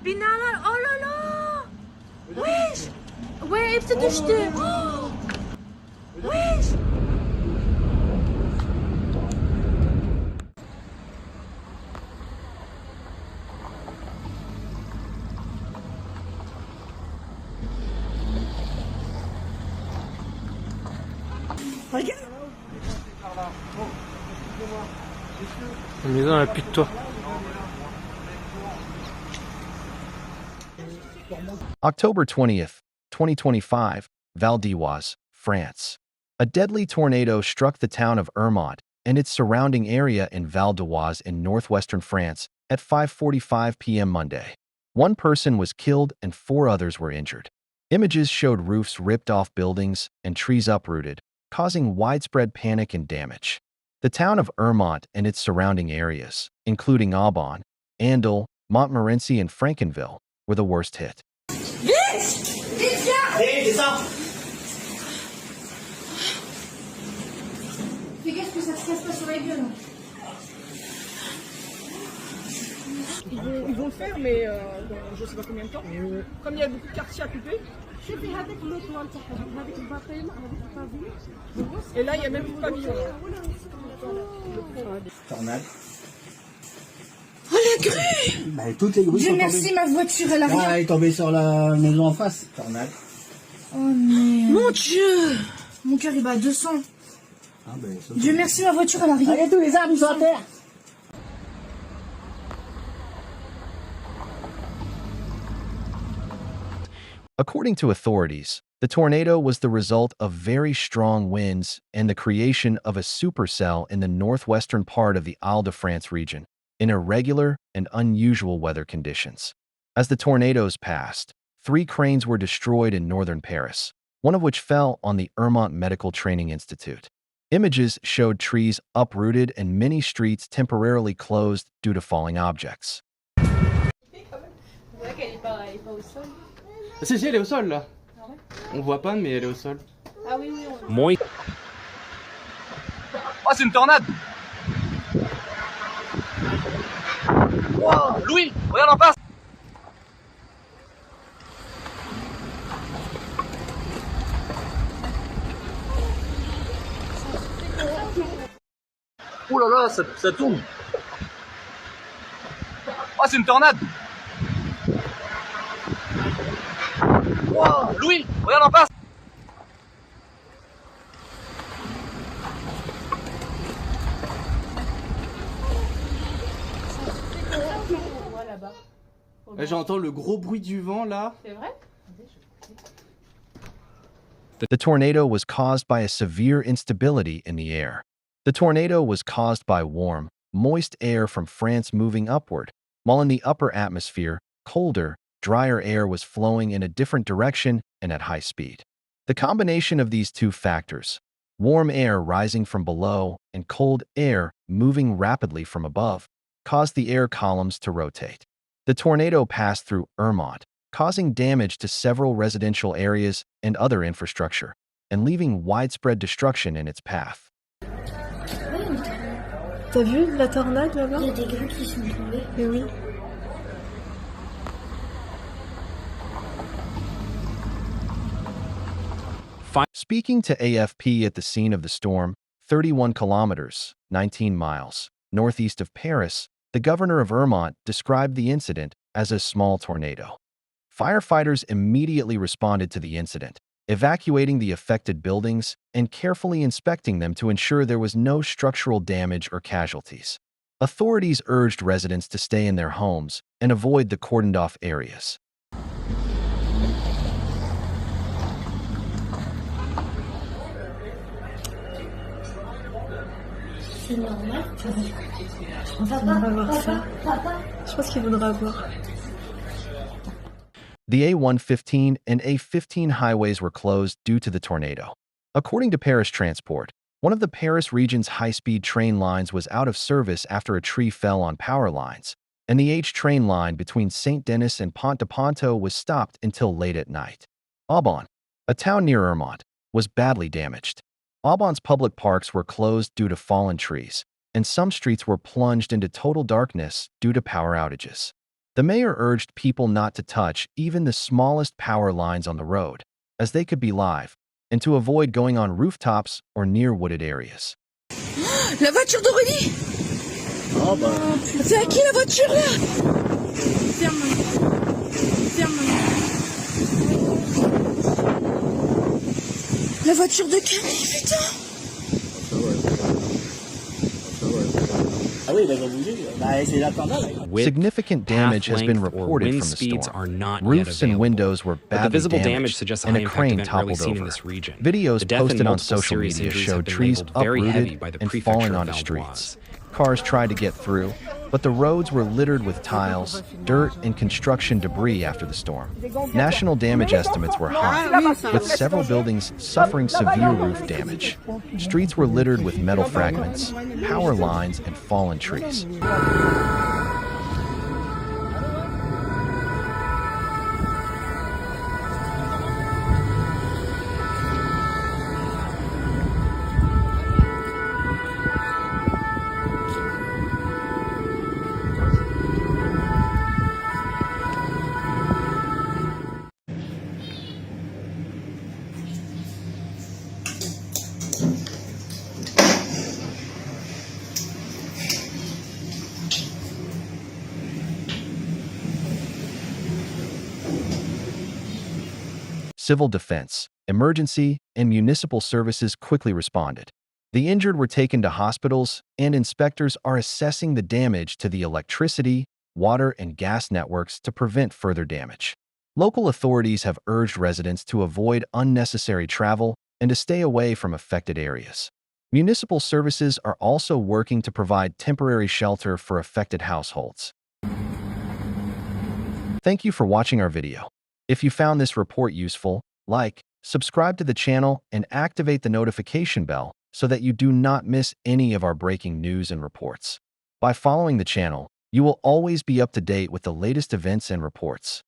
Binalar. Oh là là. Wesh. Ouais, hepsi düştü. Oh. Wesh. La maison n'a plus de toit. October 20th, 2025, Val-d'Oise, France. A deadly tornado struck the town of Ermont and its surrounding area in Val-d'Oise in northwestern France at 5:45 p.m. Monday. One person was killed and 4 others were injured. Images showed roofs ripped off buildings and trees uprooted, causing widespread panic and damage. The town of Ermont and its surrounding areas, including Aubon, Andel, Montmorency, and Franckenville, were the worst hit. Fais gaffe que ça se casse pas sur la gueule. Ils vont le faire, mais dans je sais pas combien de temps. Comme il y a beaucoup de quartiers à couper. Et là, il n'y a même plus de pavillon. Tornade. Oh la grue! Bah, toutes les grues Dieu sont merci, tombées. ma voiture, elle a Ah, rien. elle est tombée sur la maison en face. Tornade. Oh merde. Mon Dieu! Mon cœur il bat à 200. Ah, ben, ça, Dieu merci, ma voiture elle a rien. allez, tous les arbres sont à terre. According to authorities, the tornado was the result of very strong winds and the creation of a supercell in the northwestern part of the Ile-de-France region in irregular and unusual weather conditions. As the tornadoes passed, 3 cranes were destroyed in northern Paris, one of which fell on the Ermont Medical Training Institute. Images showed trees uprooted and many streets temporarily closed due to falling objects. Si, elle est au sol là. On voit pas, mais elle est au sol. Ah oui, oui. Moi. Oh, c'est une tornade! Wow, Louis, regarde en face! Oh là là, ça tourne! Oh, c'est une tornade! Wow, Louis, regarde en face! J'entends le gros bruit du vent là. C'est vrai? The tornado was caused by a severe instability in the air. The tornado was caused by warm, moist air from France moving upward, while in the upper atmosphere, colder, drier air was flowing in a different direction and at high speed. The combination of these two factors, warm air rising from below and cold air moving rapidly from above, caused the air columns to rotate. The tornado passed through Ermont, causing damage to several residential areas and other infrastructure, and leaving widespread destruction in its path. T'as vu la tornade là-bas? Il y a des grues qui sont tombées. Mais oui. Speaking to AFP at the scene of the storm, 31 kilometers, 19 miles, northeast of Paris, the governor of Ermont described the incident as a small tornado. Firefighters immediately responded to the incident, evacuating the affected buildings and carefully inspecting them to ensure there was no structural damage or casualties. Authorities urged residents to stay in their homes and avoid the cordoned-off areas. C'est normal. On va voir ça. Je pense qu'il faudra voir. The A115 and A15 highways were closed due to the tornado. According to Paris Transport, one of the Paris region's high-speed train lines was out of service after a tree fell on power lines, and the H train line between Saint-Denis and Pont-de-Ponto was stopped until late at night. Aubon, a town near Ermont, was badly damaged. Aubon's public parks were closed due to fallen trees, and some streets were plunged into total darkness due to power outages. The mayor urged people not to touch even the smallest power lines on the road, as they could be live, and to avoid going on rooftops or near wooded areas. La voiture d'Aurélie. Oh bah. C'est à qui la voiture là? Ferme. La voiture de Camille, putain. Ça va. Ah oui, il a bougé. Bah, c'est la tornade. Width, Significant damage path has been length, or reported wind from the speeds storm. are not Roofs yet and available. windows were But the badly visible damage damaged, suggests a and a high-impact crane event rarely toppled seen in over. this region. Videos The death and posted on multiple social serious media injuries showed have been trees labeled very heavy uprooted by the and prefecture falling of onto Val-d'Oise. streets. Cars tried to get through, but the roads were littered with tiles, dirt, and construction debris after the storm. National damage estimates were high, with several buildings suffering severe roof damage. Streets were littered with metal fragments, power lines, and fallen trees. Civil defense, emergency, and municipal services quickly responded. The injured were taken to hospitals, and inspectors are assessing the damage to the electricity, water, and gas networks to prevent further damage. Local authorities have urged residents to avoid unnecessary travel and to stay away from affected areas. Municipal services are also working to provide temporary shelter for affected households. Thank you for watching our video. If you found this report useful, like, subscribe to the channel, and activate the notification bell so that you do not miss any of our breaking news and reports. By following the channel, you will always be up to date with the latest events and reports.